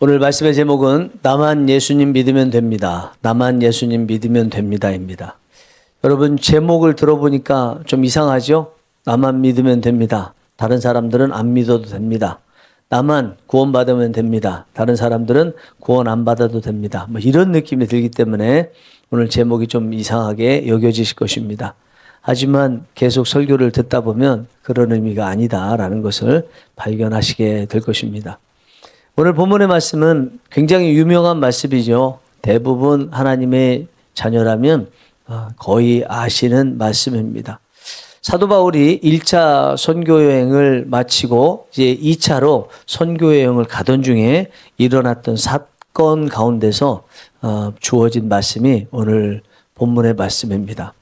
오늘 말씀의 제목은 나만 예수님 믿으면 됩니다. 나만 예수님 믿으면 됩니다입니다. 여러분 제목을 들어보니까 좀 이상하죠? 나만 믿으면 됩니다. 다른 사람들은 안 믿어도 됩니다. 나만 구원받으면 됩니다. 다른 사람들은 구원 안 받아도 됩니다. 뭐 이런 느낌이 들기 때문에 오늘 제목이 좀 이상하게 여겨지실 것입니다. 하지만 계속 설교를 듣다 보면 그런 의미가 아니다라는 것을 발견하시게 될 것입니다. 오늘 본문의 말씀은 굉장히 유명한 말씀이죠. 대부분 하나님의 자녀라면 거의 아시는 말씀입니다. 사도 바울이 1차 선교여행을 마치고 이제 2차로 선교여행을 가던 중에 일어났던 사건 가운데서 주어진 말씀이 오늘 본문의 말씀입니다.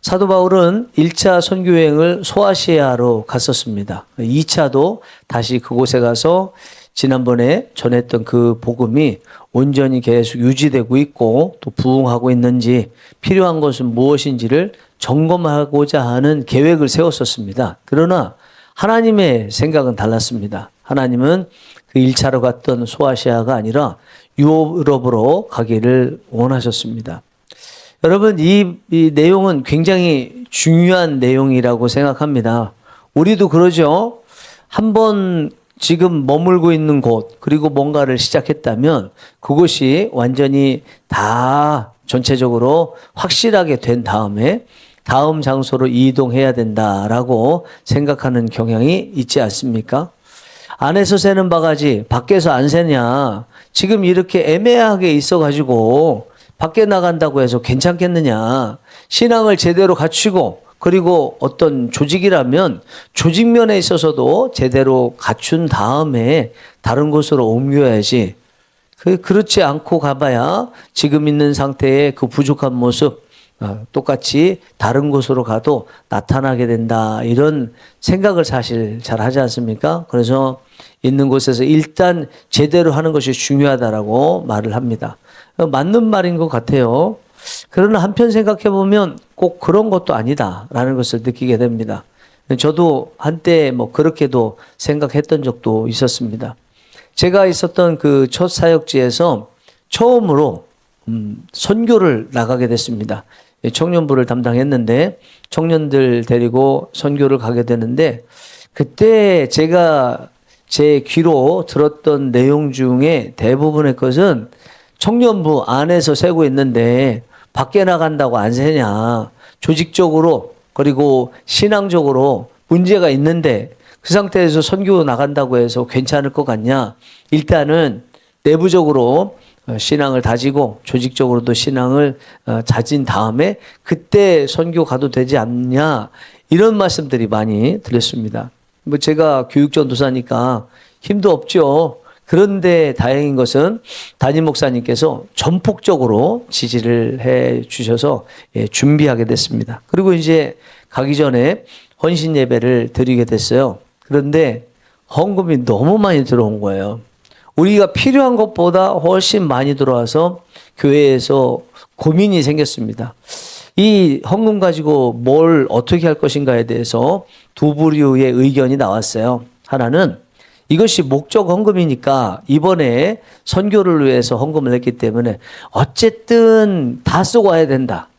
사도 바울은 1차 선교여행을 소아시아로 갔었습니다. 2차도 다시 그곳에 가서 지난번에 전했던 그 복음이 온전히 계속 유지되고 있고 또 부흥하고 있는지 필요한 것은 무엇인지를 점검하고자 하는 계획을 세웠었습니다. 그러나 하나님의 생각은 달랐습니다. 하나님은 그 1차로 갔던 소아시아가 아니라 유럽으로 가기를 원하셨습니다. 여러분 이 내용은 굉장히 중요한 내용이라고 생각합니다. 우리도 그러죠. 한번 지금 머물고 있는 곳 그리고 뭔가를 시작했다면 그것이 완전히 다 전체적으로 확실하게 된 다음에 다음 장소로 이동해야 된다라고 생각하는 경향이 있지 않습니까? 안에서 새는 바가지 밖에서 안 새냐. 지금 이렇게 애매하게 있어가지고 밖에 나간다고 해서 괜찮겠느냐. 신앙을 제대로 갖추고 그리고 어떤 조직이라면 조직면에 있어서도 제대로 갖춘 다음에 다른 곳으로 옮겨야지. 그렇지 않고 가봐야 지금 있는 상태의 그 부족한 모습 똑같이 다른 곳으로 가도 나타나게 된다. 이런 생각을 사실 잘 하지 않습니까? 그래서 있는 곳에서 일단 제대로 하는 것이 중요하다라고 말을 합니다. 맞는 말인 것 같아요. 그러나 한편 생각해 보면 꼭 그런 것도 아니다라는 것을 느끼게 됩니다. 저도 한때 뭐 그렇게도 생각했던 적도 있었습니다. 제가 있었던 그 첫 사역지에서 처음으로 선교를 나가게 됐습니다. 청년부를 담당했는데 청년들 데리고 선교를 가게 되는데 그때 제가 제 귀로 들었던 내용 중에 대부분의 것은 청년부 안에서 세고 있는데 밖에 나간다고 안 세냐. 조직적으로 그리고 신앙적으로 문제가 있는데 그 상태에서 선교 나간다고 해서 괜찮을 것 같냐. 일단은 내부적으로 신앙을 다지고 조직적으로도 신앙을 다진 다음에 그때 선교 가도 되지 않냐. 이런 말씀들이 많이 들렸습니다. 뭐 제가 교육전도사니까 힘도 없죠. 그런데 다행인 것은 담임 목사님께서 전폭적으로 지지를 해 주셔서 준비하게 됐습니다. 그리고 이제 가기 전에 헌신 예배를 드리게 됐어요. 그런데 헌금이 너무 많이 들어온 거예요. 우리가 필요한 것보다 훨씬 많이 들어와서 교회에서 고민이 생겼습니다. 이 헌금 가지고 뭘 어떻게 할 것인가에 대해서 두 부류의 의견이 나왔어요. 하나는 이것이 목적 헌금이니까 이번에 선교를 위해서 헌금을 했기 때문에 어쨌든 다 쓰고 와야 된다.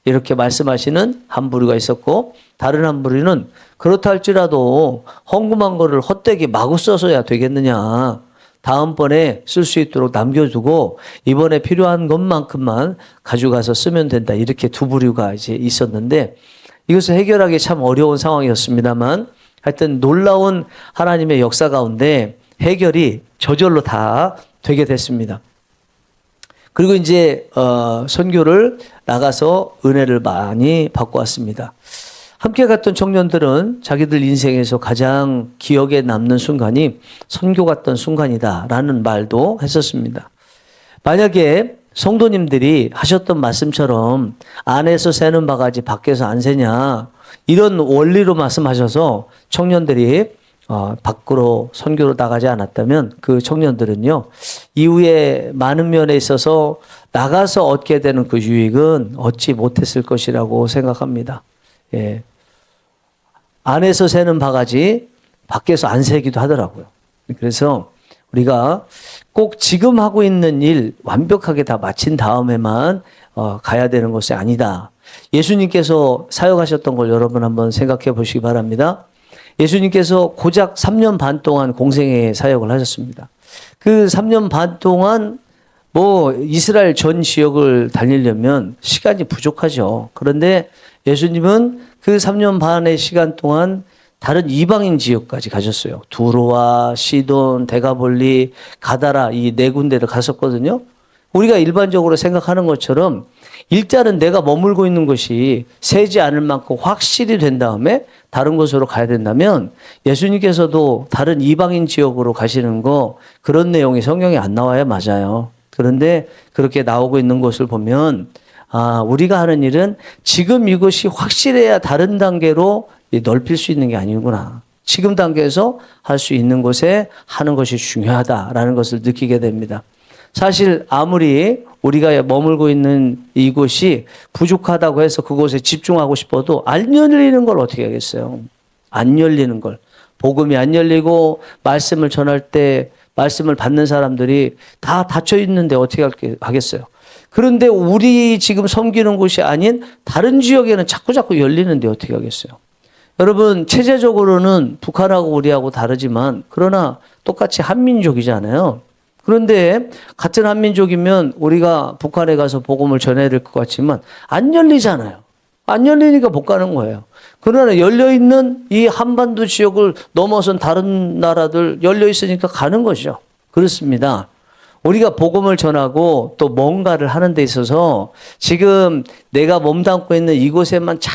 이렇게 말씀하시는 한 부류가 있었고 다른 한 부류는 그렇다 할지라도 헌금한 거를 헛되게 마구 써서야 되겠느냐. 다음번에 쓸 수 있도록 남겨두고 이번에 필요한 것만큼만 가져가서 쓰면 된다. 이렇게 두 부류가 이제 있었는데 이것을 해결하기 참 어려운 상황이었습니다만 하여튼 놀라운 하나님의 역사 가운데 해결이 저절로 다 되게 됐습니다. 그리고 이제 선교를 나가서 은혜를 많이 받고 왔습니다. 함께 갔던 청년들은 자기들 인생에서 가장 기억에 남는 순간이 선교 갔던 순간이다라는 말도 했었습니다. 만약에 성도님들이 하셨던 말씀처럼 안에서 새는 바가지 밖에서 안 새냐 이런 원리로 말씀하셔서 청년들이 밖으로 선교로 나가지 않았다면 그 청년들은요 이후에 많은 면에 있어서 나가서 얻게 되는 그 유익은 얻지 못했을 것이라고 생각합니다. 예. 안에서 새는 바가지 밖에서 안 새기도 하더라고요. 그래서 우리가 꼭 지금 하고 있는 일 완벽하게 다 마친 다음에만 가야 되는 것이 아니다. 예수님께서 사역하셨던 걸 여러분 한번 생각해 보시기 바랍니다. 예수님께서 고작 3년 반 동안 공생애 사역을 하셨습니다. 그 3년 반 동안 이스라엘 전 지역을 다니려면 시간이 부족하죠. 그런데 예수님은 그 3년 반의 시간 동안 다른 이방인 지역까지 가셨어요. 두로와 시돈, 데가볼리, 가다라 이 네 군데를 갔었거든요. 우리가 일반적으로 생각하는 것처럼 일단은 내가 머물고 있는 곳이 세지 않을 만큼 확실히 된 다음에 다른 곳으로 가야 된다면 예수님께서도 다른 이방인 지역으로 가시는 거 그런 내용이 성경에 안 나와야 맞아요. 그런데 그렇게 나오고 있는 것을 보면 우리가 하는 일은 지금 이것이 확실해야 다른 단계로 넓힐 수 있는 게 아니구나. 지금 단계에서 할 수 있는 곳에 하는 것이 중요하다라는 것을 느끼게 됩니다. 사실 아무리 우리가 머물고 있는 이곳이 부족하다고 해서 그곳에 집중하고 싶어도 안 열리는 걸 어떻게 하겠어요? 안 열리는 걸. 복음이 안 열리고 말씀을 전할 때 말씀을 받는 사람들이 다 닫혀 있는데 어떻게 하겠어요? 그런데 우리 지금 섬기는 곳이 아닌 다른 지역에는 자꾸 열리는데 어떻게 하겠어요? 여러분, 체제적으로는 북한하고 우리하고 다르지만 그러나 똑같이 한민족이잖아요. 그런데 같은 한민족이면 우리가 북한에 가서 복음을 전해야 될 것 같지만 안 열리잖아요. 안 열리니까 못 가는 거예요. 그러나 열려있는 이 한반도 지역을 넘어선 다른 나라들 열려있으니까 가는 거죠. 그렇습니다. 우리가 복음을 전하고 또 뭔가를 하는 데 있어서 지금 내가 몸담고 있는 이곳에만 잘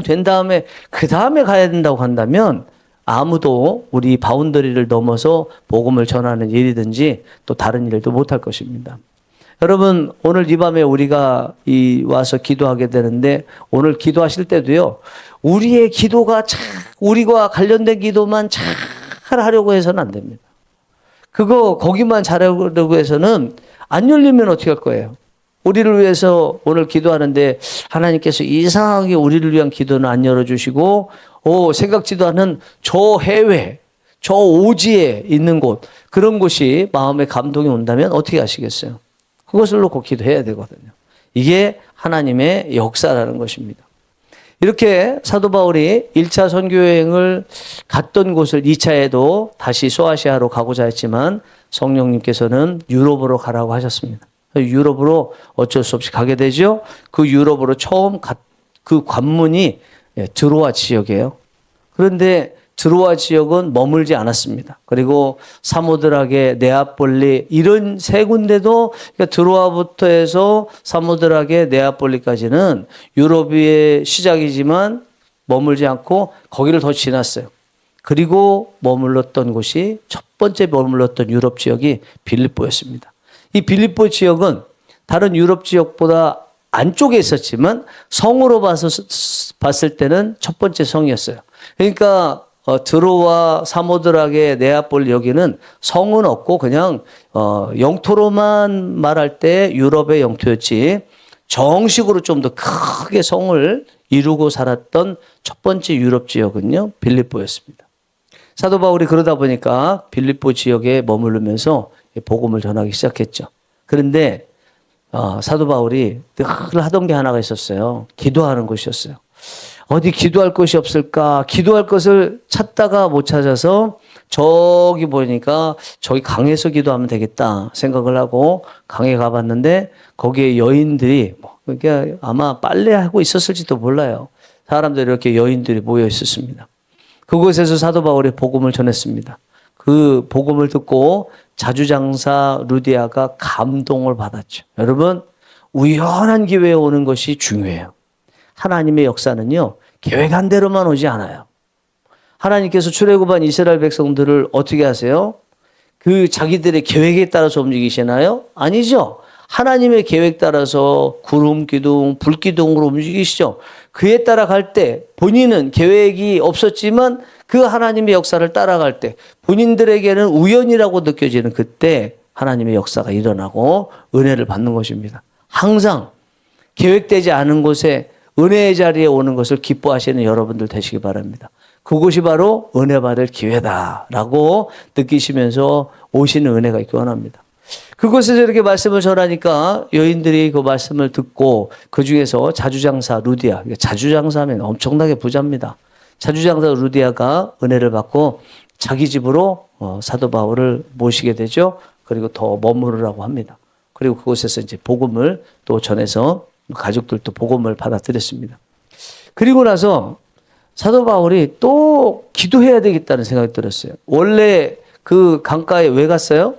된 다음에 그 다음에 가야 된다고 한다면 아무도 우리 바운더리를 넘어서 복음을 전하는 일이든지 또 다른 일도 못할 것입니다. 여러분, 오늘 이 밤에 우리가 와서 기도하게 되는데 오늘 기도하실 때도요, 우리의 기도가 우리와 관련된 기도만 잘 하려고 해서는 안 됩니다. 거기만 잘하려고 해서는 안 열리면 어떻게 할 거예요? 우리를 위해서 오늘 기도하는데 하나님께서 이상하게 우리를 위한 기도는 안 열어주시고 생각지도 않은 저 해외, 저 오지에 있는 곳, 그런 곳이 마음에 감동이 온다면 어떻게 하시겠어요? 그것을 놓고 기도해야 되거든요. 이게 하나님의 역사라는 것입니다. 이렇게 사도 바울이 1차 선교여행을 갔던 곳을 2차에도 다시 소아시아로 가고자 했지만 성령님께서는 유럽으로 가라고 하셨습니다. 유럽으로 어쩔 수 없이 가게 되죠. 그 유럽으로 처음 그 관문이 드로아 지역이에요. 그런데 드로아 지역은 머물지 않았습니다. 그리고 사모드라게, 네아폴리 이런 세 군데도 그러니까 드로아부터 해서 사모드라게, 네아폴리까지는 유럽의 시작이지만 머물지 않고 거기를 더 지났어요. 그리고 머물렀던 곳이 첫 번째 머물렀던 유럽 지역이 빌립보였습니다. 이 빌립보 지역은 다른 유럽 지역보다 안쪽에 있었지만 성으로 봤을 때는 첫 번째 성이었어요. 그러니까 드로아, 사모드라게, 네아폴리 여기는 성은 없고 그냥 영토로만 말할 때 유럽의 영토였지 정식으로 좀 더 크게 성을 이루고 살았던 첫 번째 유럽 지역은요, 빌립보였습니다. 사도 바울이 그러다 보니까 빌립보 지역에 머무르면서 복음을 전하기 시작했죠. 그런데 사도 바울이 늘 하던 게 하나가 있었어요. 기도하는 것이었어요. 어디 기도할 곳이 없을까? 기도할 것을 찾다가 못 찾아서 저기 보니까 저기 강에서 기도하면 되겠다 생각을 하고 강에 가봤는데 거기에 여인들이 그러니까 아마 빨래하고 있었을지도 몰라요. 사람들이 이렇게 여인들이 모여 있었습니다. 그곳에서 사도 바울이 복음을 전했습니다. 그 복음을 듣고 자주장사 루디아가 감동을 받았죠. 여러분, 우연한 기회에 오는 것이 중요해요. 하나님의 역사는요, 계획한 대로만 오지 않아요. 하나님께서 출애굽한 이스라엘 백성들을 어떻게 하세요? 그 자기들의 계획에 따라서 움직이시나요? 아니죠. 하나님의 계획 따라서 구름 기둥, 불 기둥으로 움직이시죠. 그에 따라갈 때 본인은 계획이 없었지만 그 하나님의 역사를 따라갈 때 본인들에게는 우연이라고 느껴지는 그때 하나님의 역사가 일어나고 은혜를 받는 것입니다. 항상 계획되지 않은 곳에 은혜의 자리에 오는 것을 기뻐하시는 여러분들 되시기 바랍니다. 그곳이 바로 은혜 받을 기회다라고 느끼시면서 오시는 은혜가 있기 원합니다. 그곳에서 이렇게 말씀을 전하니까 여인들이 그 말씀을 듣고 그 중에서 자주장사 루디아, 자주장사하면 엄청나게 부자입니다. 자주장사 루디아가 은혜를 받고 자기 집으로 사도 바울을 모시게 되죠. 그리고 더 머무르라고 합니다. 그리고 그곳에서 이제 복음을 또 전해서 가족들도 복음을 받아들였습니다. 그리고 나서 사도 바울이 또 기도해야 되겠다는 생각이 들었어요. 원래 그 강가에 왜 갔어요?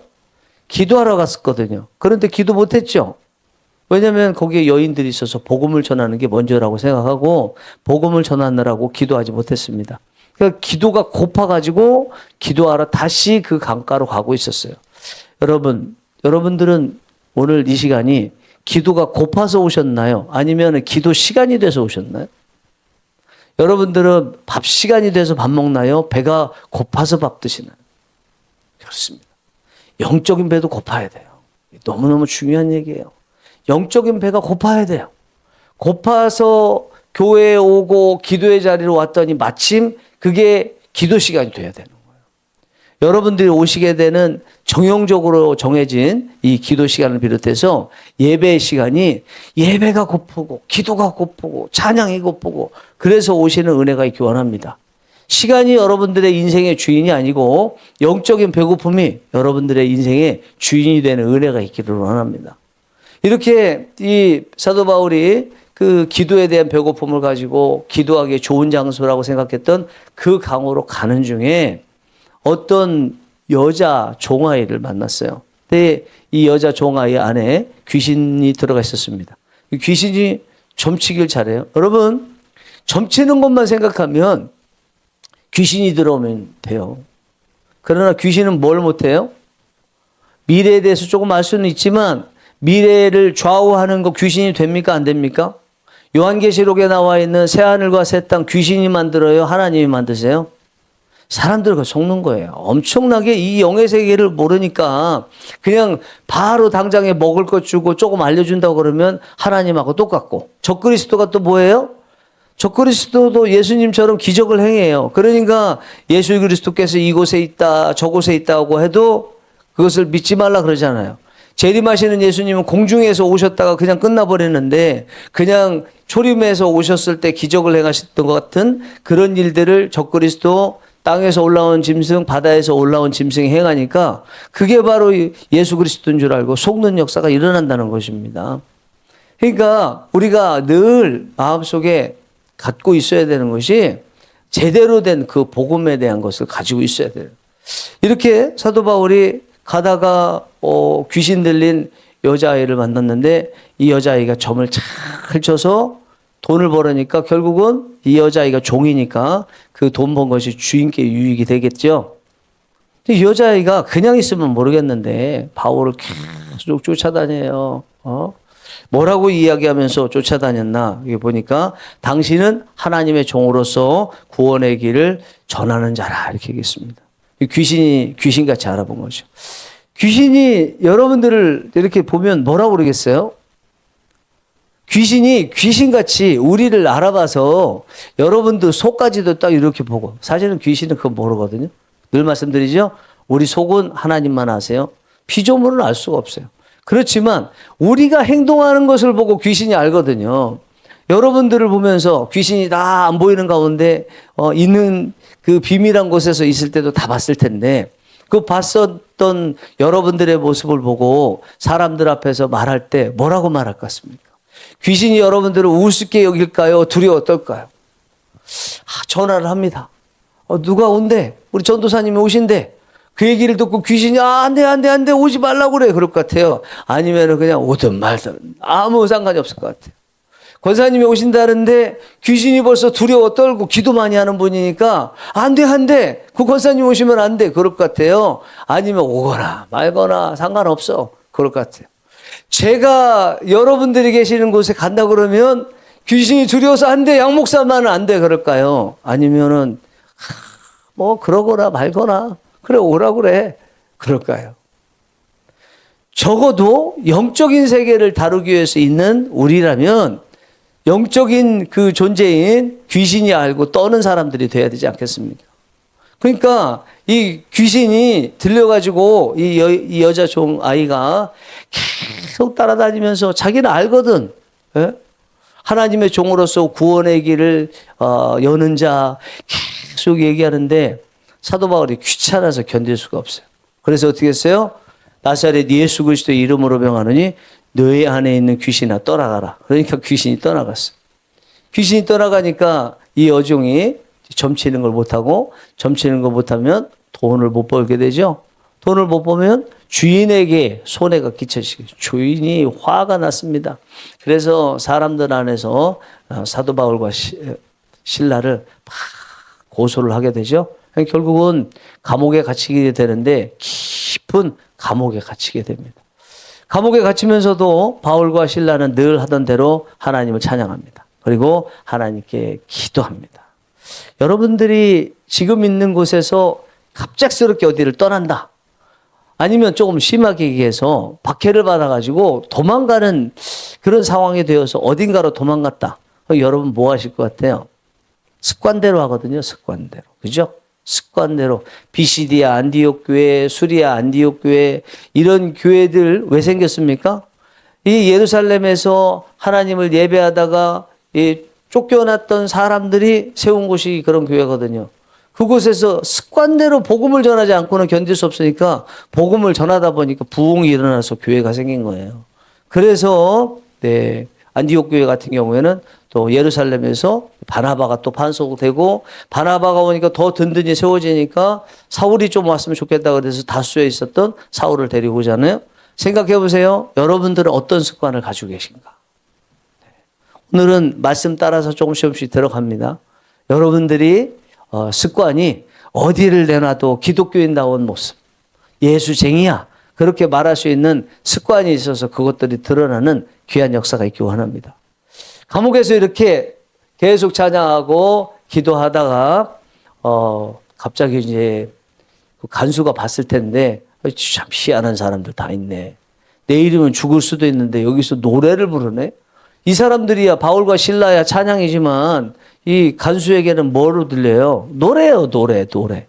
기도하러 갔었거든요. 그런데 기도 못했죠. 왜냐하면 거기에 여인들이 있어서 복음을 전하는 게 먼저라고 생각하고 복음을 전하느라고 기도하지 못했습니다. 그러니까 기도가 고파가지고 기도하러 다시 그 강가로 가고 있었어요. 여러분들은 오늘 이 시간이 기도가 고파서 오셨나요? 아니면 기도 시간이 돼서 오셨나요? 여러분들은 밥 시간이 돼서 밥 먹나요? 배가 고파서 밥 드시나요? 그렇습니다. 영적인 배도 고파야 돼요. 너무너무 중요한 얘기예요. 영적인 배가 고파야 돼요. 고파서 교회에 오고 기도의 자리로 왔더니 마침 그게 기도 시간이 돼야 되는 거예요. 여러분들이 오시게 되는 정형적으로 정해진 이 기도 시간을 비롯해서 예배의 시간이 예배가 고프고 기도가 고프고 찬양이 고프고 그래서 오시는 은혜가 있기 원합니다. 시간이 여러분들의 인생의 주인이 아니고 영적인 배고픔이 여러분들의 인생의 주인이 되는 은혜가 있기를 원합니다. 이렇게 이 사도 바울이 그 기도에 대한 배고픔을 가지고 기도하기에 좋은 장소라고 생각했던 그 강으로 가는 중에 어떤 여자 종아이를 만났어요. 근데 이 여자 종아이 안에 귀신이 들어가 있었습니다. 귀신이 점치길 잘해요. 여러분, 점치는 것만 생각하면 귀신이 들어오면 돼요. 그러나 귀신은 뭘 못해요? 미래에 대해서 조금 알 수는 있지만 미래를 좌우하는 거 귀신이 됩니까? 안 됩니까? 요한계시록에 나와 있는 새하늘과 새 땅 귀신이 만들어요? 하나님이 만드세요? 사람들과 속는 거예요. 엄청나게 이 영의 세계를 모르니까 그냥 바로 당장에 먹을 것 주고 조금 알려준다고 그러면 하나님하고 똑같고 적그리스도가 또 뭐예요? 적그리스도도 예수님처럼 기적을 행해요. 그러니까 예수 그리스도께서 이곳에 있다 저곳에 있다고 해도 그것을 믿지 말라 그러잖아요. 재림하시는 예수님은 공중에서 오셨다가 그냥 끝나버리는데 그냥 초림해서 오셨을 때 기적을 행하셨던 것 같은 그런 일들을 적그리스도 땅에서 올라온 짐승, 바다에서 올라온 짐승이 행하니까 그게 바로 예수 그리스도인 줄 알고 속는 역사가 일어난다는 것입니다. 그러니까 우리가 늘 마음속에 갖고 있어야 되는 것이 제대로 된 그 복음에 대한 것을 가지고 있어야 돼요. 이렇게 사도 바울이 가다가 귀신 들린 여자아이를 만났는데 이 여자아이가 점을 잘 쳐서 돈을 벌으니까 결국은 이 여자아이가 종이니까 그 돈 번 것이 주인께 유익이 되겠죠. 이 여자아이가 그냥 있으면 모르겠는데 바울을 계속 쫓아다녀요. 뭐라고 이야기하면서 쫓아다녔나? 이게 보니까 당신은 하나님의 종으로서 구원의 길을 전하는 자라 이렇게 얘기했습니다. 귀신같이 알아본 거죠. 귀신이 여러분들을 이렇게 보면 뭐라고 그러겠어요? 귀신이 귀신같이 우리를 알아봐서 여러분들 속까지도 딱 이렇게 보고 사실은 귀신은 그거 모르거든요. 늘 말씀드리죠. 우리 속은 하나님만 아세요. 피조물은 알 수가 없어요. 그렇지만 우리가 행동하는 것을 보고 귀신이 알거든요. 여러분들을 보면서 귀신이 다 안 보이는 가운데 있는 그 비밀한 곳에서 있을 때도 다 봤을 텐데 그 봤었던 여러분들의 모습을 보고 사람들 앞에서 말할 때 뭐라고 말할 것 같습니까? 귀신이 여러분들을 우습게 여길까요? 두려워 떨까요? 전화를 합니다. 누가 온대? 우리 전도사님이 오신대. 그 얘기를 듣고 귀신이 안 돼 오지 말라고 그래 그럴 것 같아요. 아니면 그냥 오든 말든 아무 상관이 없을 것 같아요. 권사님이 오신다는데 귀신이 벌써 두려워 떨고 기도 많이 하는 분이니까 안 돼. 그 권사님 오시면 안 돼 그럴 것 같아요. 아니면 오거나 말거나 상관없어 그럴 것 같아요. 제가 여러분들이 계시는 곳에 간다 그러면 귀신이 두려워서 안 돼. 양 목사만은 안 돼 그럴까요? 아니면은 뭐 그러거나 말거나 그래 오라 그래 그럴까요? 적어도 영적인 세계를 다루기 위해서 있는 우리라면 영적인 그 존재인 귀신이 알고 떠는 사람들이 돼야 되지 않겠습니까? 그러니까 이 귀신이 들려가지고 이 여자 종 아이가 계속 따라다니면서 자기는 알거든. 예? 하나님의 종으로서 구원의 길을 여는 자 계속 얘기하는데 사도 바울이 귀찮아서 견딜 수가 없어요. 그래서 어떻게 했어요? 나사렛 예수 그리스도의 이름으로 명하노니 너희 안에 있는 귀신아 떠나가라. 그러니까 귀신이 떠나갔어. 귀신이 떠나가니까 이 여종이 점치는 걸 못하고 점치는 걸 못하면 돈을 못 벌게 되죠. 돈을 못 벌면 주인에게 손해가 끼쳐지고 주인이 화가 났습니다. 그래서 사람들 안에서 사도 바울과 실라를 막 고소를 하게 되죠. 결국은 감옥에 갇히게 되는데 깊은 감옥에 갇히게 됩니다. 감옥에 갇히면서도 바울과 실라는 늘 하던 대로 하나님을 찬양합니다. 그리고 하나님께 기도합니다. 여러분들이 지금 있는 곳에서 갑작스럽게 어디를 떠난다. 아니면 조금 심하게 얘기해서 박해를 받아가지고 도망가는 그런 상황이 되어서 어딘가로 도망갔다. 여러분 뭐 하실 것 같아요? 습관대로 하거든요. 습관대로. 그죠? 습관대로. 비시디아 안디옥 교회, 수리아 안디옥 교회 이런 교회들 왜 생겼습니까? 이 예루살렘에서 하나님을 예배하다가 이 쫓겨났던 사람들이 세운 곳이 그런 교회거든요. 그곳에서 습관대로 복음을 전하지 않고는 견딜 수 없으니까 복음을 전하다 보니까 부흥이 일어나서 교회가 생긴 거예요. 그래서 안디옥 교회 같은 경우에는 또 예루살렘에서 바나바가 또 판속되고 바나바가 오니까 더 든든히 세워지니까 사울이 좀 왔으면 좋겠다 그래서 다수에 있었던 사울을 데리고 오잖아요. 생각해 보세요. 여러분들은 어떤 습관을 가지고 계신가? 오늘은 말씀 따라서 조금씩 들어갑니다. 여러분들이 습관이 어디를 내놔도 기독교인다운 모습, 예수쟁이야 그렇게 말할 수 있는 습관이 있어서 그것들이 드러나는 귀한 역사가 있기 원합니다. 감옥에서 이렇게 계속 찬양하고 기도하다가 갑자기 이제 간수가 봤을 텐데 참 희한한 사람들 다 있네. 내일이면 죽을 수도 있는데 여기서 노래를 부르네. 이 사람들이야 바울과 실라야 찬양이지만 이 간수에게는 뭐로 들려요? 노래요, 노래.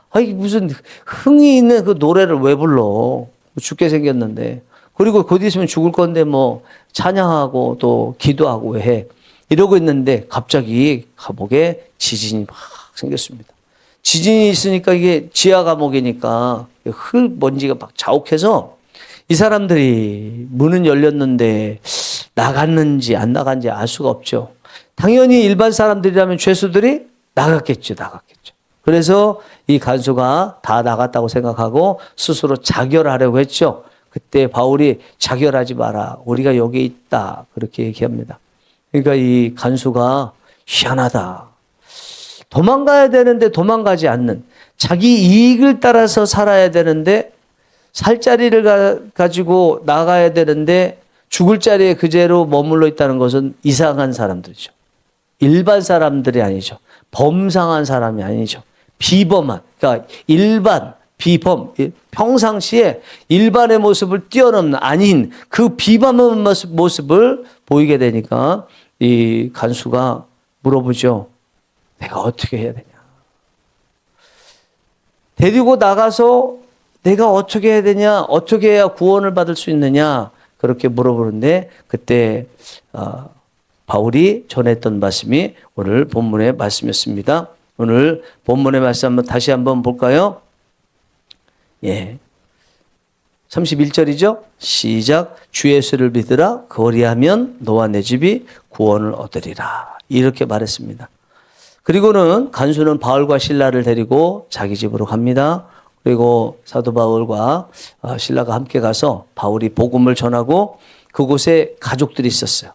아니 무슨 흥이 있는 그 노래를 왜 불러? 죽게 생겼는데. 그리고 곧 있으면 죽을 건데 뭐 찬양하고 또 기도하고 왜 해? 이러고 있는데 갑자기 감옥에 지진이 막 생겼습니다. 지진이 있으니까 이게 지하 감옥이니까 흙 먼지가 막 자욱해서 이 사람들이 문은 열렸는데 나갔는지 안 나간지 알 수가 없죠. 당연히 일반 사람들이라면 죄수들이 나갔겠죠. 그래서 이 간수가 다 나갔다고 생각하고 스스로 자결하려고 했죠. 그때 바울이 자결하지 마라. 우리가 여기 있다. 그렇게 얘기합니다. 그러니까 이 간수가 희한하다. 도망가야 되는데 도망가지 않는 자기 이익을 따라서 살아야 되는데 살 자리를 가지고 나가야 되는데 죽을 자리에 그대로 머물러 있다는 것은 이상한 사람들이죠. 일반 사람들이 아니죠. 범상한 사람이 아니죠. 비범한, 그러니까 일반, 비범, 평상시에 일반의 모습을 뛰어넘는 아닌 그 비범한 모습을 보이게 되니까 이 간수가 물어보죠. 내가 어떻게 해야 되냐. 데리고 나가서 내가 어떻게 해야 되냐. 어떻게 해야 구원을 받을 수 있느냐. 그렇게 물어보는데 그때 바울이 전했던 말씀이 오늘 본문의 말씀이었습니다. 오늘 본문의 말씀 다시 한번 볼까요? 예. 31절이죠. 시작. 주 예수를 믿으라. 그리하면 너와 내 집이 구원을 얻으리라. 이렇게 말했습니다. 그리고는 간수는 바울과 실라를 데리고 자기 집으로 갑니다. 그리고 사도 바울과 실라가 함께 가서 바울이 복음을 전하고 그곳에 가족들이 있었어요.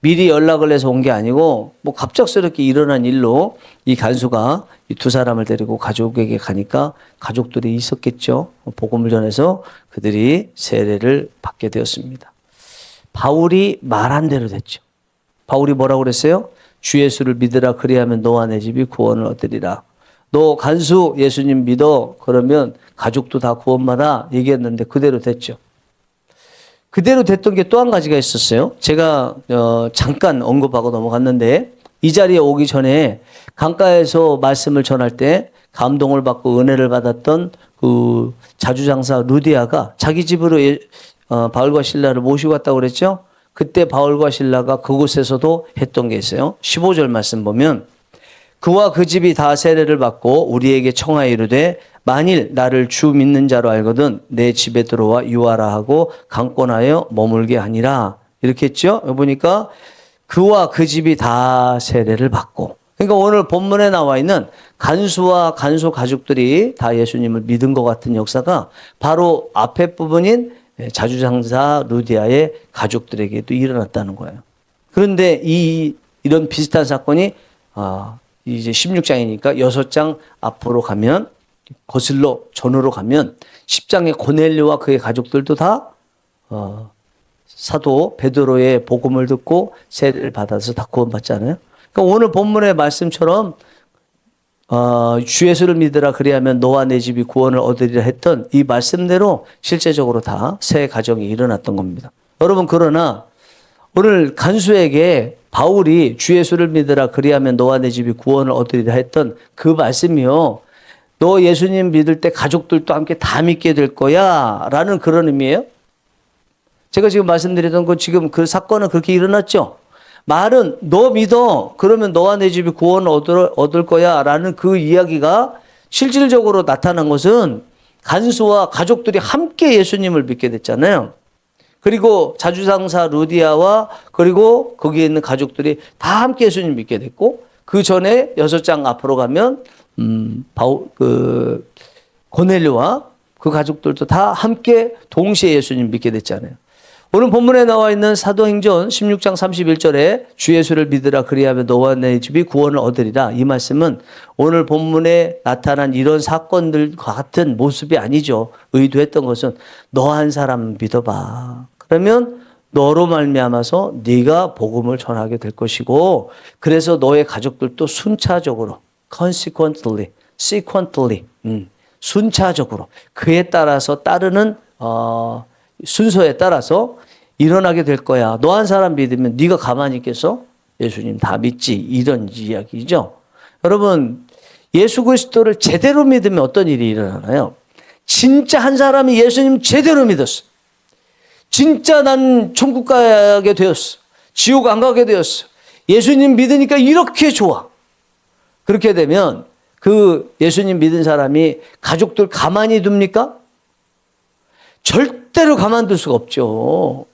미리 연락을 해서 온 게 아니고 뭐 갑작스럽게 일어난 일로 이 간수가 이 두 사람을 데리고 가족에게 가니까 가족들이 있었겠죠. 복음을 전해서 그들이 세례를 받게 되었습니다. 바울이 말한 대로 됐죠. 바울이 뭐라고 그랬어요? 주 예수를 믿으라. 그리하면 너와 내 집이 구원을 얻으리라. 너 간수 예수님 믿어. 그러면 가족도 다 구원받아. 얘기했는데 그대로 됐죠. 그대로 됐던 게 또 한 가지가 있었어요. 제가 잠깐 언급하고 넘어갔는데 이 자리에 오기 전에 강가에서 말씀을 전할 때 감동을 받고 은혜를 받았던 그 자주장사 루디아가 자기 집으로 바울과 실라를 모시고 왔다고 그랬죠. 그때 바울과 실라가 그곳에서도 했던 게 있어요. 15절 말씀 보면 그와 그 집이 다 세례를 받고 우리에게 청하여 이르되 만일 나를 주 믿는 자로 알거든 내 집에 들어와 유하라 하고 강권하여 머물게 하니라. 이렇게 했죠. 여기 보니까 그와 그 집이 다 세례를 받고, 그러니까 오늘 본문에 나와 있는 간수와 간수 가족들이 다 예수님을 믿은 것 같은 역사가 바로 앞에 부분인 자주장사 루디아의 가족들에게도 일어났다는 거예요. 그런데 이런 비슷한 사건이 이제 16장이니까 6장 앞으로 가면, 거슬러 전으로 가면 10장의 고넬료와 그의 가족들도 다 사도 베드로의 복음을 듣고 세례를 받아서 다 구원받잖아요. 그러니까 오늘 본문의 말씀처럼 주 예수를 믿으라 그리하면 너와 내 집이 구원을 얻으리라 했던 이 말씀대로 실제적으로 다 새 가정이 일어났던 겁니다. 여러분, 그러나 오늘 간수에게 바울이 주 예수를 믿으라 그리하면 너와 내 집이 구원을 얻으리라 했던 그 말씀이요, 너 예수님 믿을 때 가족들도 함께 다 믿게 될 거야 라는 그런 의미예요. 제가 지금 말씀드리던 거 지금 그 사건은 그렇게 일어났죠. 말은 너 믿어 그러면 너와 내 집이 구원을 얻을 거야 라는 그 이야기가 실질적으로 나타난 것은 간수와 가족들이 함께 예수님을 믿게 됐잖아요. 그리고 자주상사 루디아와 그리고 거기에 있는 가족들이 다 함께 예수님 믿게 됐고, 그 전에 6장 앞으로 가면 고넬료와 그 가족들도 다 함께 동시에 예수님 믿게 됐잖아요. 오늘 본문에 나와 있는 사도행전 16장 31절에 주 예수를 믿으라 그리하면 너와 내 집이 구원을 얻으리라, 이 말씀은 오늘 본문에 나타난 이런 사건들과 같은 모습이 아니죠. 의도했던 것은 너 한 사람 믿어봐. 그러면 너로 말미암아서 네가 복음을 전하게 될 것이고, 그래서 너의 가족들도 순차적으로 consequently, sequentially, 순차적으로 그에 따라서 따르는 순서에 따라서 일어나게 될 거야. 너 한 사람 믿으면 네가 가만히 있겠어? 예수님 다 믿지. 이런 이야기죠. 여러분, 예수 그리스도를 제대로 믿으면 어떤 일이 일어나나요? 진짜 한 사람이 예수님 제대로 믿었어. 진짜 난 천국 가게 되었어. 지옥 안 가게 되었어. 예수님 믿으니까 이렇게 좋아. 그렇게 되면 그 예수님 믿은 사람이 가족들 가만히 둡니까? 절대로 가만둘 수가 없죠.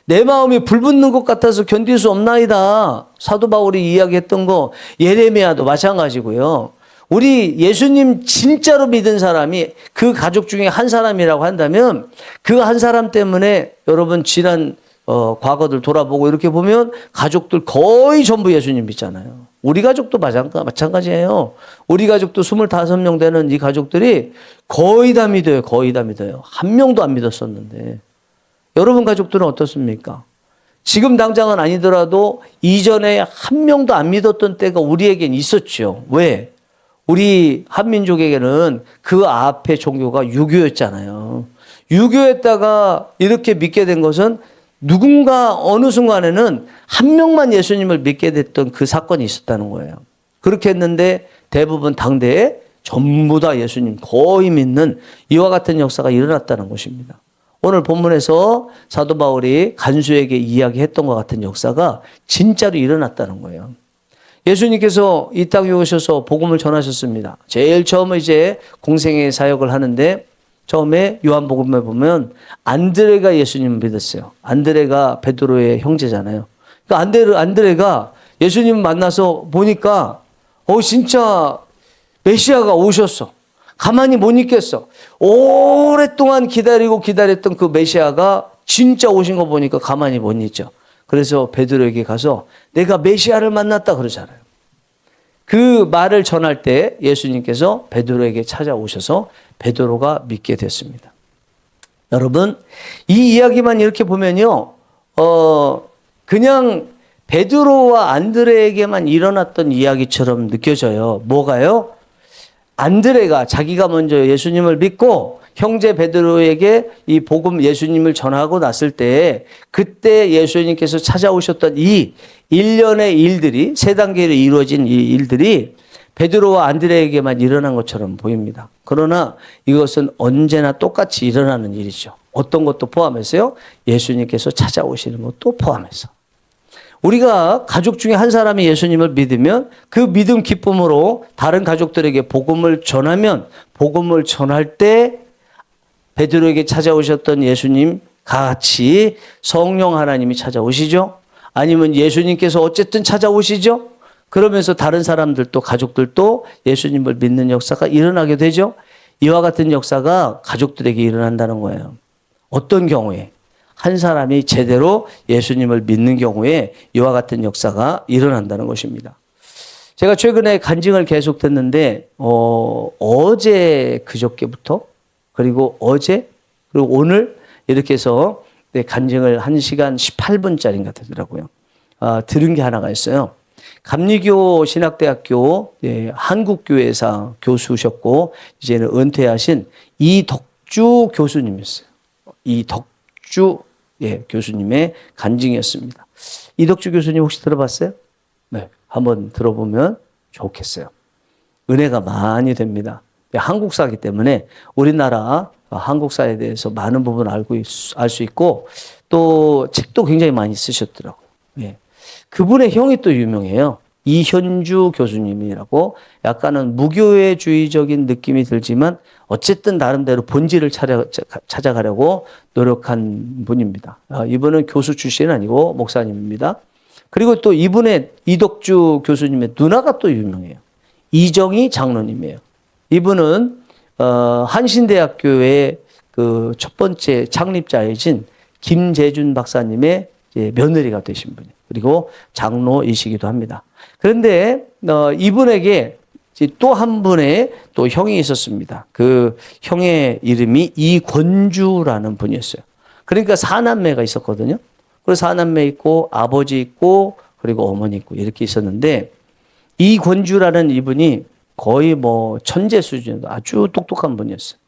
내 마음이 불붙는 것 같아서 견딜 수 없나이다. 사도 바울이 이야기했던 거, 예레미야도 마찬가지고요. 우리 예수님 진짜로 믿은 사람이 그 가족 중에 한 사람이라고 한다면 그 한 사람 때문에 여러분 지난 과거들 돌아보고 이렇게 보면 가족들 거의 전부 예수님 믿잖아요. 우리 가족도 마찬가지예요. 우리 가족도 25명 되는 이 가족들이 거의 다 믿어요. 거의 다 믿어요. 한 명도 안 믿었었는데. 여러분 가족들은 어떻습니까? 지금 당장은 아니더라도 이전에 한 명도 안 믿었던 때가 우리에겐 있었죠. 왜? 우리 한민족에게는 그 앞에 종교가 유교였잖아요. 유교였다가 이렇게 믿게 된 것은 누군가 어느 순간에는 한 명만 예수님을 믿게 됐던 그 사건이 있었다는 거예요. 그렇게 했는데 대부분 당대에 전부 다 예수님 거의 믿는 이와 같은 역사가 일어났다는 것입니다. 오늘 본문에서 사도 바울이 간수에게 이야기했던 것 같은 역사가 진짜로 일어났다는 거예요. 예수님께서 이 땅에 오셔서 복음을 전하셨습니다. 제일 처음 이제 공생의 사역을 하는데 처음에 요한복음에 보면 안드레가 예수님을 믿었어요. 안드레가 베드로의 형제잖아요. 그러니까 안드레가 예수님 만나서 보니까 진짜 메시아가 오셨어. 가만히 못 있겠어. 오랫동안 기다렸던 그 메시아가 진짜 오신 거 보니까 가만히 못 있죠. 그래서 베드로에게 가서 내가 메시아를 만났다 그러잖아요. 그 말을 전할 때 예수님께서 베드로에게 찾아오셔서 베드로가 믿게 됐습니다. 여러분, 이 이야기만 이렇게 보면요, 그냥 베드로와 안드레에게만 일어났던 이야기처럼 느껴져요. 뭐가요? 안드레가 자기가 먼저 예수님을 믿고 형제 베드로에게 이 복음 예수님을 전하고 났을 때 그때 예수님께서 찾아오셨던 이 일련의 일들이 세 단계로 이루어진 이 일들이 베드로와 안드레에게만 일어난 것처럼 보입니다. 그러나 이것은 언제나 똑같이 일어나는 일이죠. 어떤 것도 포함해서요. 예수님께서 찾아오시는 것도 포함해서. 우리가 가족 중에 한 사람이 예수님을 믿으면 그 믿음 기쁨으로 다른 가족들에게 복음을 전하면 복음을 전할 때 베드로에게 찾아오셨던 예수님 같이 성령 하나님이 찾아오시죠. 아니면 예수님께서 어쨌든 찾아오시죠. 그러면서 다른 사람들도 가족들도 예수님을 믿는 역사가 일어나게 되죠. 이와 같은 역사가 가족들에게 일어난다는 거예요. 어떤 경우에? 한 사람이 제대로 예수님을 믿는 경우에 이와 같은 역사가 일어난다는 것입니다. 제가 최근에 간증을 계속 듣는데 어제 그저께부터 그리고 어제 그리고 오늘 이렇게 해서 간증을 1시간 18분짜리인가 되더라고요. 들은 게 하나가 있어요. 감리교 신학대학교 한국교회사 교수셨고 이제는 은퇴하신 이덕주 교수님이었어요. 이덕주 교수님의 간증이었습니다. 이덕주 교수님 혹시 들어봤어요? 네, 한번 들어보면 좋겠어요. 은혜가 많이 됩니다. 한국사이기 때문에 우리나라 한국사에 대해서 많은 부분을 알 수 있고 또 책도 굉장히 많이 쓰셨더라고요. 그분의 형이 또 유명해요. 이현주 교수님이라고 약간은 무교회주의적인 느낌이 들지만 어쨌든 나름대로 본질을 찾아가려고 노력한 분입니다. 이분은 교수 출신은 아니고 목사님입니다. 그리고 또 이분의 이덕주 교수님의 누나가 또 유명해요. 이정희 장로님이에요. 이분은 한신대학교의 그 첫 번째 창립자이신 김재준 박사님의 며느리가 되신 분이에요. 그리고 장로이시기도 합니다. 그런데 이분에게 또 한 분의 또 형이 있었습니다. 그 형의 이름이 이권주라는 분이었어요. 그러니까 사남매가 있었거든요. 그래서 사남매 있고 아버지 있고 그리고 어머니 있고 이렇게 있었는데 이권주라는 이분이 거의 뭐 천재 수준으로 아주 똑똑한 분이었어요.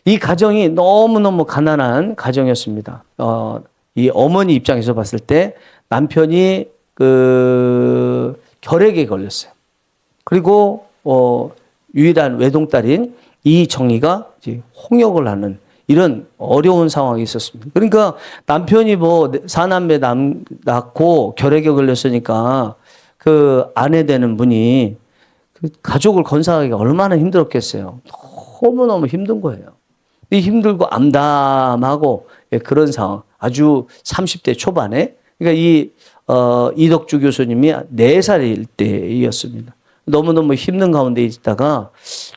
이 가정이 너무너무 가난한 가정이었습니다. 이 어머니 입장에서 봤을 때 남편이 그 결핵에 걸렸어요. 그리고 유일한 외동딸인 이정희가 이제 홍역을 하는 이런 어려운 상황이 있었습니다. 그러니까 남편이 뭐 사남매 낳고 결핵에 걸렸으니까 그 아내 되는 분이 그 가족을 건사하기가 얼마나 힘들었겠어요. 너무너무 힘든 거예요. 힘들고 암담하고 그런 상황. 아주 30대 초반에. 그러니까 이덕주 교수님이 4살일 때였습니다. 너무너무 힘든 가운데 있다가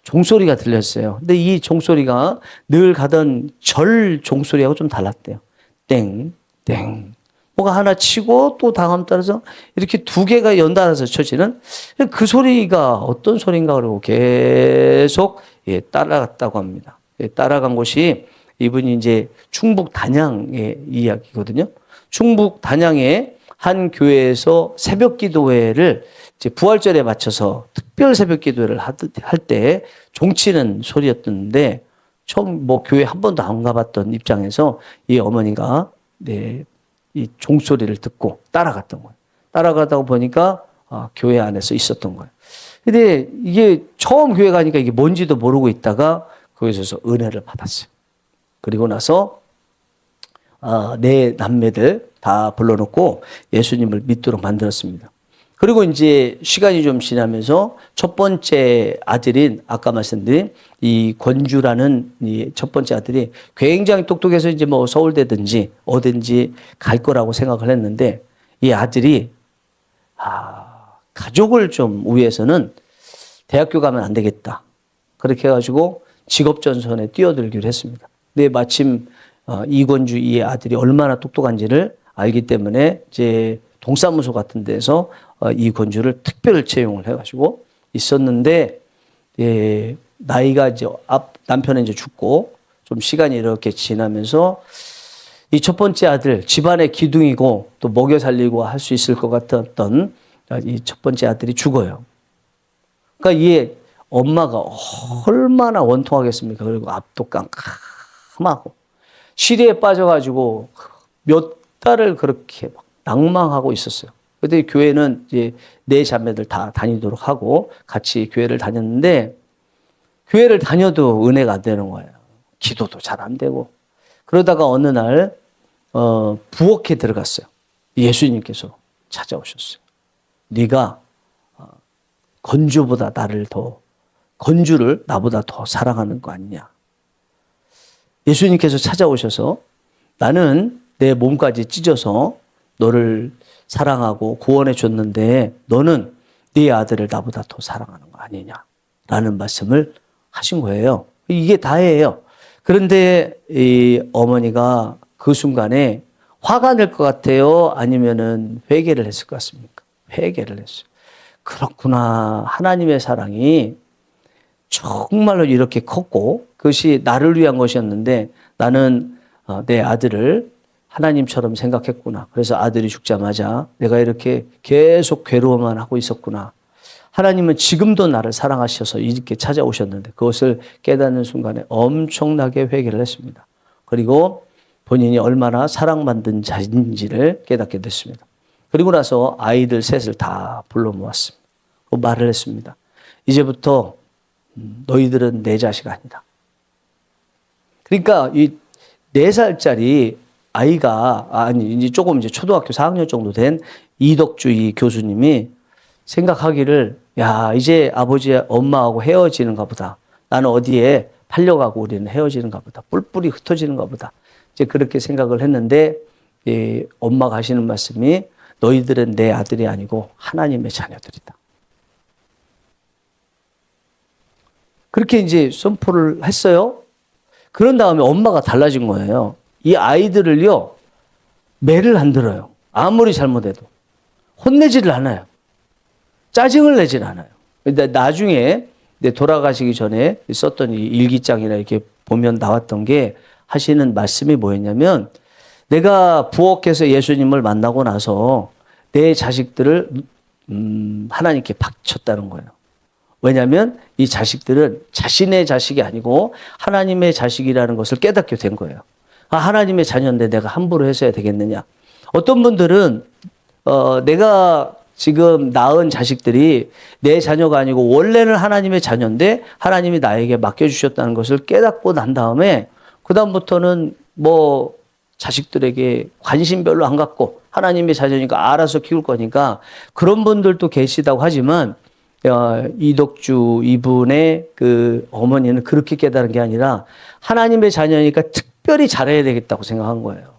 종소리가 들렸어요. 근데 이 종소리가 늘 가던 절 종소리하고 좀 달랐대요. 땡, 땡. 뭐가 하나 치고 또 다음 따라서 이렇게 2개가 연달아서 쳐지는 그 소리가 어떤 소리인가 그러고 계속 따라갔다고 합니다. 따라간 곳이 이분이 이제 충북 단양의 이야기거든요. 충북 단양의 한 교회에서 새벽 기도회를 이제 부활절에 맞춰서 특별 새벽 기도회를 할 때 종치는 소리였던데 처음 뭐 교회 한 번도 안 가봤던 입장에서 이 어머니가 이 종소리를 듣고 따라갔던 거예요. 따라가다 보니까 교회 안에서 있었던 거예요. 근데 이게 처음 교회 가니까 이게 뭔지도 모르고 있다가 거기서 은혜를 받았어요. 그리고 나서 네 남매들 다 불러놓고 예수님을 믿도록 만들었습니다. 그리고 이제 시간이 좀 지나면서 첫 번째 아들인 아까 말씀드린 이 권주라는 이 첫 번째 아들이 굉장히 똑똑해서 이제 뭐 서울대든지 어딘지 갈 거라고 생각을 했는데 이 아들이 가족을 좀 위해서는 대학교 가면 안 되겠다. 그렇게 해가지고 직업전선에 뛰어들기로 했습니다. 근데 마침 이권주 이 아들이 얼마나 똑똑한지를 알기 때문에 이제 동사무소 같은 데서 이권주를 특별 채용을 해가지고 있었는데 나이가 이제 남편은 이제 죽고 좀 시간이 이렇게 지나면서 이 첫 번째 아들 집안의 기둥이고 또 먹여 살리고 할 수 있을 것 같았던 이 첫 번째 아들이 죽어요. 그러니까 이게 엄마가 얼마나 원통하겠습니까? 그리고 앞도 깜깜하고 시리에 빠져가지고 몇 달을 그렇게 막 낭망하고 있었어요. 그때 교회는 이제 네 자매들 다 다니도록 하고 같이 교회를 다녔는데 교회를 다녀도 은혜가 안 되는 거예요. 기도도 잘 안 되고. 그러다가 어느 날 부엌에 들어갔어요. 예수님께서 찾아오셨어요. 네가 건주를 나보다 더 사랑하는 거 아니냐. 예수님께서 찾아오셔서 나는 내 몸까지 찢어서 너를 사랑하고 구원해 줬는데 너는 네 아들을 나보다 더 사랑하는 거 아니냐라는 말씀을 하신 거예요. 이게 다예요. 그런데 이 어머니가 그 순간에 화가 날 것 같아요? 아니면은 회개를 했을 것 같습니까? 회개를 했어요. 그렇구나. 하나님의 사랑이 정말로 이렇게 컸고 그것이 나를 위한 것이었는데 나는 내 아들을 하나님처럼 생각했구나. 그래서 아들이 죽자마자 내가 이렇게 계속 괴로워만 하고 있었구나. 하나님은 지금도 나를 사랑하셔서 이렇게 찾아오셨는데 그것을 깨닫는 순간에 엄청나게 회개를 했습니다. 그리고 본인이 얼마나 사랑받는 자인지를 깨닫게 됐습니다. 그리고 나서 아이들 셋을 다 불러 모았습니다. 그 말을 했습니다. 이제부터 너희들은 내 자식 아니다. 그러니까 이 4살짜리 아이가 이제 조금 이제 초등학교 4학년 정도 된 이덕주 이 교수님이 생각하기를 야 이제 아버지 엄마하고 헤어지는가 보다. 나는 어디에 팔려가고 우리는 헤어지는가 보다. 뿔뿔이 흩어지는가 보다. 이제 그렇게 생각을 했는데 엄마가 하시는 말씀이 너희들은 내 아들이 아니고 하나님의 자녀들이다. 그렇게 이제 선포를 했어요. 그런 다음에 엄마가 달라진 거예요. 이 아이들을요, 매를 안 들어요. 아무리 잘못해도. 혼내지를 않아요. 짜증을 내질 않아요. 근데 나중에 돌아가시기 전에 썼던 이 일기장이나 이렇게 보면 나왔던 게 하시는 말씀이 뭐였냐면 내가 부엌에서 예수님을 만나고 나서 내 자식들을 하나님께 바쳤다는 거예요. 왜냐하면 이 자식들은 자신의 자식이 아니고 하나님의 자식이라는 것을 깨닫게 된 거예요. 하나님의 자녀인데 내가 함부로 해서야 되겠느냐. 어떤 분들은 내가 지금 낳은 자식들이 내 자녀가 아니고 원래는 하나님의 자녀인데 하나님이 나에게 맡겨주셨다는 것을 깨닫고 난 다음에 그 다음부터는 뭐 자식들에게 관심 별로 안 갖고 하나님의 자녀니까 알아서 키울 거니까 그런 분들도 계시다고 하지만 이덕주 이분의 그 어머니는 그렇게 깨달은 게 아니라 하나님의 자녀니까 특별히 잘해야 되겠다고 생각한 거예요.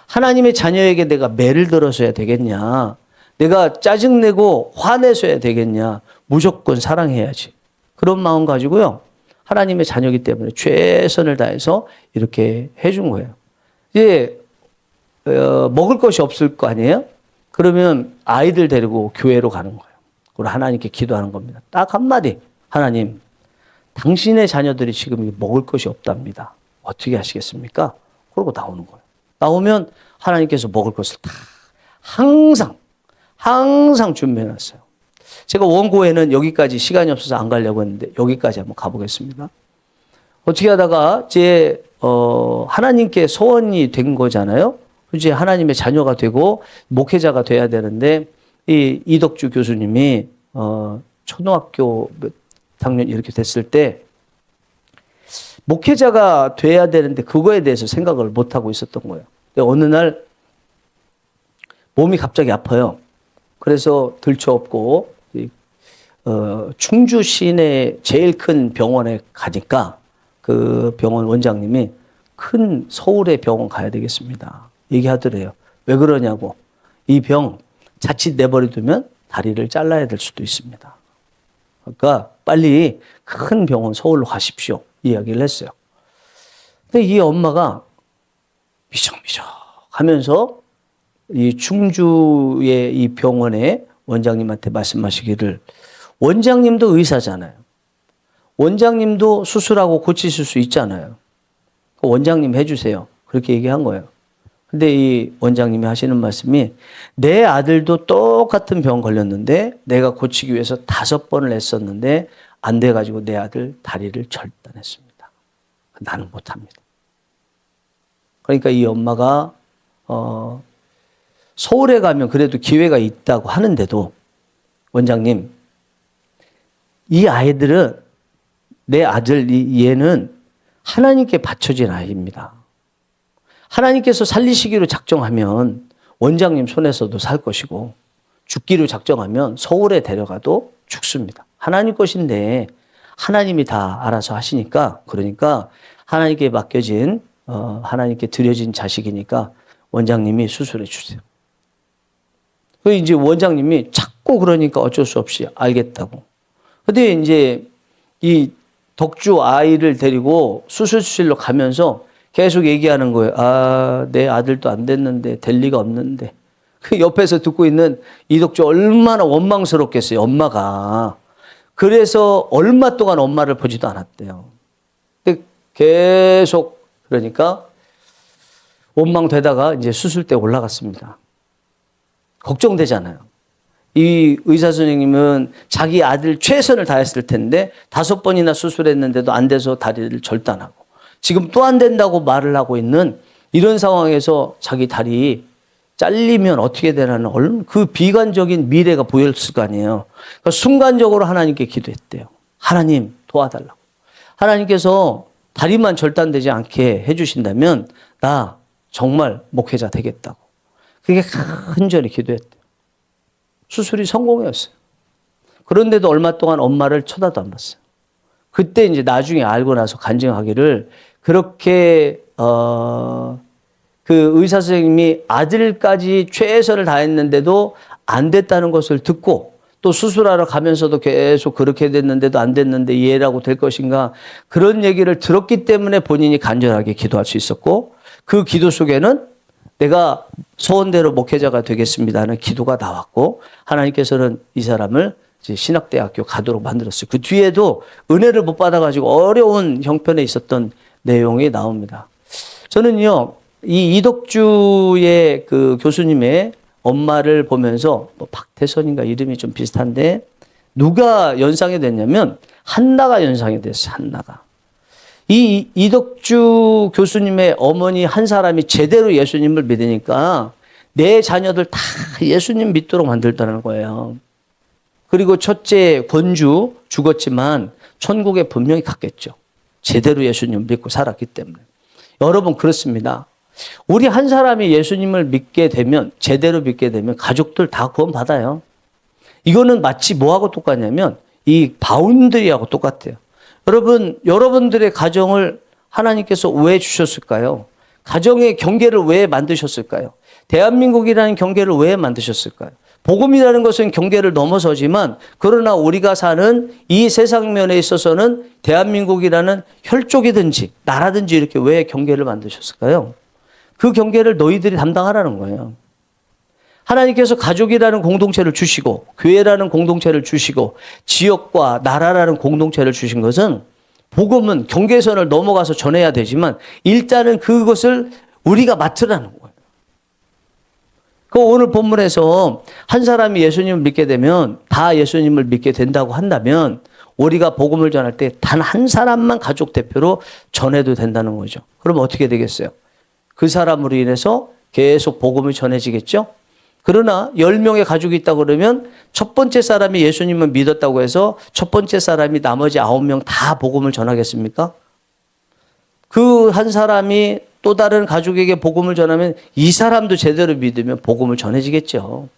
하나님의 자녀에게 내가 매를 들어서야 되겠냐. 내가 짜증내고 화내서야 되겠냐. 무조건 사랑해야지. 그런 마음 가지고요. 하나님의 자녀이기 때문에 최선을 다해서 이렇게 해준 거예요. 이제 먹을 것이 없을 거 아니에요? 그러면 아이들 데리고 교회로 가는 거예요. 그리고 하나님께 기도하는 겁니다. 딱 한마디. 하나님, 당신의 자녀들이 지금 먹을 것이 없답니다. 어떻게 하시겠습니까? 그러고 나오는 거예요. 나오면 하나님께서 먹을 것을 다 항상 준비해놨어요. 제가 원고에는 여기까지 시간이 없어서 안 가려고 했는데 여기까지 한번 가보겠습니다. 어떻게 하다가 하나님께 소원이 된 거잖아요. 이제 하나님의 자녀가 되고 목회자가 돼야 되는데 이 이덕주 교수님이 초등학교 몇 학년 이렇게 됐을 때 목회자가 돼야 되는데 그거에 대해서 생각을 못 하고 있었던 거예요. 근데 어느 날 몸이 갑자기 아파요. 그래서 들쳐업고 충주 시내 제일 큰 병원에 가니까 그 병원 원장님이 큰 서울의 병원 가야 되겠습니다. 얘기하더래요. 왜 그러냐고. 이 병 자칫 내버려두면 다리를 잘라야 될 수도 있습니다. 그러니까 빨리 큰 병원 서울로 가십시오. 이야기를 했어요. 근데 이 엄마가 미적미적 하면서 이 충주의 이 병원의 원장님한테 말씀하시기를 원장님도 의사잖아요. 원장님도 수술하고 고치실 수 있잖아요. 원장님 해주세요. 그렇게 얘기한 거예요. 근데 이 원장님이 하시는 말씀이 내 아들도 똑같은 병 걸렸는데 내가 고치기 위해서 5번을 했었는데 안 돼가지고 내 아들 다리를 절단했습니다. 나는 못합니다. 그러니까 이 엄마가 서울에 가면 그래도 기회가 있다고 하는데도 원장님, 이 아이들은 내 아들 얘는 하나님께 바쳐진 아이입니다. 하나님께서 살리시기로 작정하면 원장님 손에서도 살 것이고 죽기로 작정하면 서울에 데려가도 죽습니다. 하나님 것인데 하나님이 다 알아서 하시니까 그러니까 하나님께 맡겨진 하나님께 드려진 자식이니까 원장님이 수술해 주세요. 그 이제 원장님이 자꾸 그러니까 어쩔 수 없이 알겠다고. 근데 이제 이 덕주 아이를 데리고 수술실로 가면서 계속 얘기하는 거예요. 아, 내 아들도 안 됐는데 될 리가 없는데. 그 옆에서 듣고 있는 이덕주 얼마나 원망스럽겠어요, 엄마가. 그래서 얼마 동안 엄마를 보지도 않았대요. 근데 계속 그러니까 원망되다가 이제 수술대 올라갔습니다. 걱정되잖아요. 이 의사 선생님은 자기 아들 최선을 다했을 텐데 5번이나 수술했는데도 안 돼서 다리를 절단하고 지금 또 안 된다고 말을 하고 있는 이런 상황에서 자기 다리 잘리면 어떻게 되나는 그 비관적인 미래가 보였을 거 아니에요. 그러니까 순간적으로 하나님께 기도했대요. 하나님 도와달라고. 하나님께서 다리만 절단되지 않게 해주신다면 나 정말 목회자 되겠다고. 그게 간절히 기도했대요. 수술이 성공이었어요. 그런데도 얼마 동안 엄마를 쳐다도 안 봤어요. 그때 이제 나중에 알고 나서 간증하기를 그렇게 그 의사 선생님이 아들까지 최선을 다했는데도 안 됐다는 것을 듣고 또 수술하러 가면서도 계속 그렇게 됐는데도 안 됐는데 얘라고 될 것인가 그런 얘기를 들었기 때문에 본인이 간절하게 기도할 수 있었고 그 기도 속에는 내가 소원대로 목회자가 되겠습니다 하는 기도가 나왔고 하나님께서는 이 사람을 이제 신학대학교 가도록 만들었어요. 그 뒤에도 은혜를 못 받아가지고 어려운 형편에 있었던 내용이 나옵니다. 저는요, 이 이덕주의 그 교수님의 엄마를 보면서 뭐 박태선인가 이름이 좀 비슷한데 누가 연상이 됐냐면 한나가 연상이 됐어요. 한나가. 이 이덕주 교수님의 어머니 한 사람이 제대로 예수님을 믿으니까 내 자녀들 다 예수님 믿도록 만들더라는 거예요. 그리고 첫째 권주 죽었지만 천국에 분명히 갔겠죠. 제대로 예수님을 믿고 살았기 때문에. 여러분 그렇습니다. 우리 한 사람이 예수님을 믿게 되면 제대로 믿게 되면 가족들 다 구원받아요. 이거는 마치 뭐하고 똑같냐면 이 바운드리하고 똑같아요. 여러분, 여러분들의 가정을 하나님께서 왜 주셨을까요? 가정의 경계를 왜 만드셨을까요? 대한민국이라는 경계를 왜 만드셨을까요? 복음이라는 것은 경계를 넘어서지만 그러나 우리가 사는 이 세상면에 있어서는 대한민국이라는 혈족이든지 나라든지 이렇게 왜 경계를 만드셨을까요? 그 경계를 너희들이 담당하라는 거예요. 하나님께서 가족이라는 공동체를 주시고 교회라는 공동체를 주시고 지역과 나라라는 공동체를 주신 것은 복음은 경계선을 넘어가서 전해야 되지만 일단은 그것을 우리가 맡으라는 거예요. 그 오늘 본문에서 한 사람이 예수님을 믿게 되면 다 예수님을 믿게 된다고 한다면 우리가 복음을 전할 때 단 한 사람만 가족 대표로 전해도 된다는 거죠. 그럼 어떻게 되겠어요? 그 사람으로 인해서 계속 복음이 전해지겠죠? 그러나 10명의 가족이 있다고 그러면 첫 번째 사람이 예수님을 믿었다고 해서 첫 번째 사람이 나머지 9명 다 복음을 전하겠습니까? 그 한 사람이 또 다른 가족에게 복음을 전하면 이 사람도 제대로 믿으면 복음을 전해지겠죠.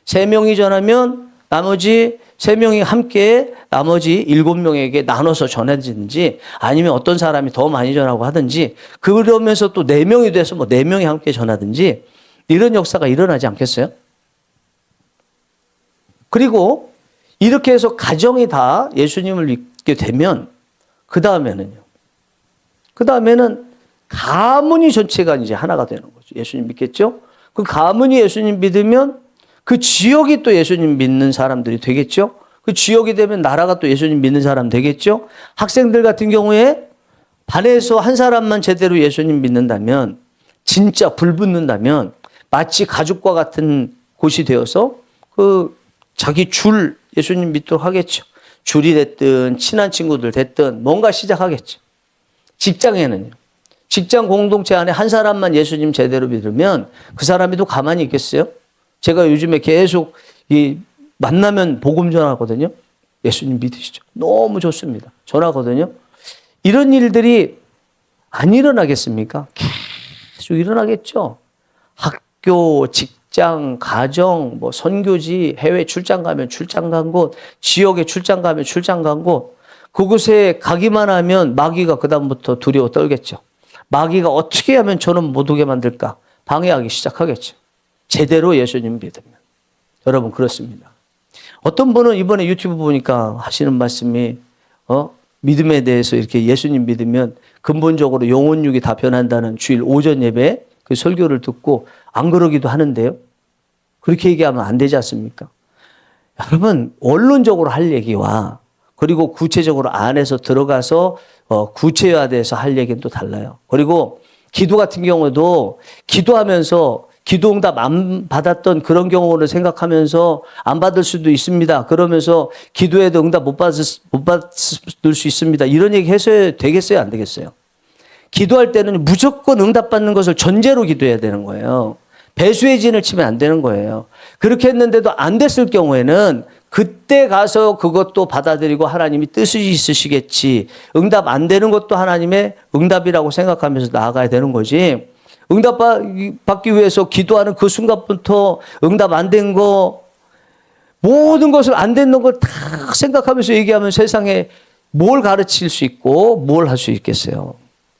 3명이 전하면 나머지 3명이 함께 나머지 7명에게 나눠서 전해지든지 아니면 어떤 사람이 더 많이 전하고 하든지 그러면서 또 4명이 돼서 뭐 4명이 함께 전하든지 이런 역사가 일어나지 않겠어요? 그리고 이렇게 해서 가정이 다 예수님을 믿게 되면 그 다음에는 가문이 전체가 이제 하나가 되는 거죠. 예수님 믿겠죠? 그 가문이 예수님 믿으면 그 지역이 또 예수님 믿는 사람들이 되겠죠? 그 지역이 되면 나라가 또 예수님 믿는 사람 되겠죠? 학생들 같은 경우에 반에서 한 사람만 제대로 예수님 믿는다면 진짜 불붙는다면 마치 가족과 같은 곳이 되어서 그 자기 줄 예수님 믿도록 하겠죠. 줄이 됐든 친한 친구들 됐든 뭔가 시작하겠죠. 직장에는요. 직장 공동체 안에 한 사람만 예수님 제대로 믿으면 그 사람이 또 가만히 있겠어요? 제가 요즘에 계속 만나면 복음 전하거든요. 예수님 믿으시죠? 너무 좋습니다. 전하거든요. 이런 일들이 안 일어나겠습니까? 계속 일어나겠죠. 학교, 직장, 가정, 뭐 선교지, 해외 출장 가면 출장 간 곳, 지역에 출장 가면 출장 간 곳, 그곳에 가기만 하면 마귀가 그다음부터 두려워 떨겠죠. 마귀가 어떻게 하면 저는 못 오게 만들까? 방해하기 시작하겠죠. 제대로 예수님 믿으면. 여러분 그렇습니다. 어떤 분은 이번에 유튜브 보니까 하시는 말씀이 믿음에 대해서 이렇게 예수님 믿으면 근본적으로 영혼육이 다 변한다는 주일 오전 예배 그 설교를 듣고 안 그러기도 하는데요. 그렇게 얘기하면 안 되지 않습니까? 여러분 원론적으로 할 얘기와 그리고 구체적으로 안에서 들어가서 구체화돼서 할 얘기는 또 달라요. 그리고 기도 같은 경우도 기도하면서 기도응답 안 받았던 그런 경우를 생각하면서 안 받을 수도 있습니다. 그러면서 기도에도 응답 못 받을 수 있습니다. 이런 얘기 해서 되겠어요? 안 되겠어요? 기도할 때는 무조건 응답받는 것을 전제로 기도해야 되는 거예요. 배수의 진을 치면 안 되는 거예요. 그렇게 했는데도 안 됐을 경우에는 그때 가서 그것도 받아들이고 하나님이 뜻이 있으시겠지. 응답 안 되는 것도 하나님의 응답이라고 생각하면서 나아가야 되는 거지. 응답 받기 위해서 기도하는 그 순간부터 응답 안 된 거, 모든 것을 안 되는 걸 다 생각하면서 얘기하면 세상에 뭘 가르칠 수 있고 뭘 할 수 있겠어요.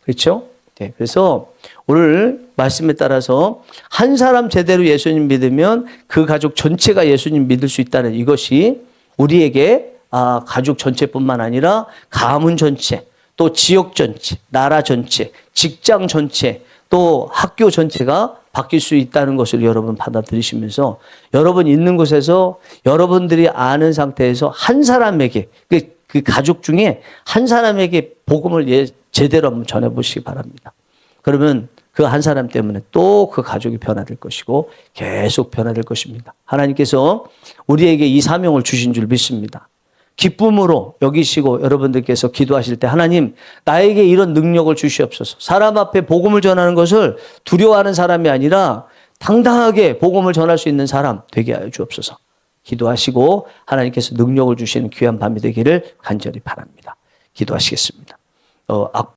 그렇죠? 네, 그래서 오늘 말씀에 따라서 한 사람 제대로 예수님 믿으면 그 가족 전체가 예수님 믿을 수 있다는 이것이 우리에게 가족 전체뿐만 아니라 가문 전체, 또 지역 전체, 나라 전체, 직장 전체, 또 학교 전체가 바뀔 수 있다는 것을 여러분 받아들이시면서 여러분 있는 곳에서 여러분들이 아는 상태에서 한 사람에게 그 가족 중에 한 사람에게 복음을 제대로 한번 전해보시기 바랍니다. 그러면 그 한 사람 때문에 또 그 가족이 변화될 것이고 계속 변화될 것입니다. 하나님께서 우리에게 이 사명을 주신 줄 믿습니다. 기쁨으로 여기시고 여러분들께서 기도하실 때 하나님 나에게 이런 능력을 주시옵소서. 사람 앞에 복음을 전하는 것을 두려워하는 사람이 아니라 당당하게 복음을 전할 수 있는 사람 되게 하여 주옵소서. 기도하시고 하나님께서 능력을 주시는 귀한 밤이 되기를 간절히 바랍니다. 기도하시겠습니다.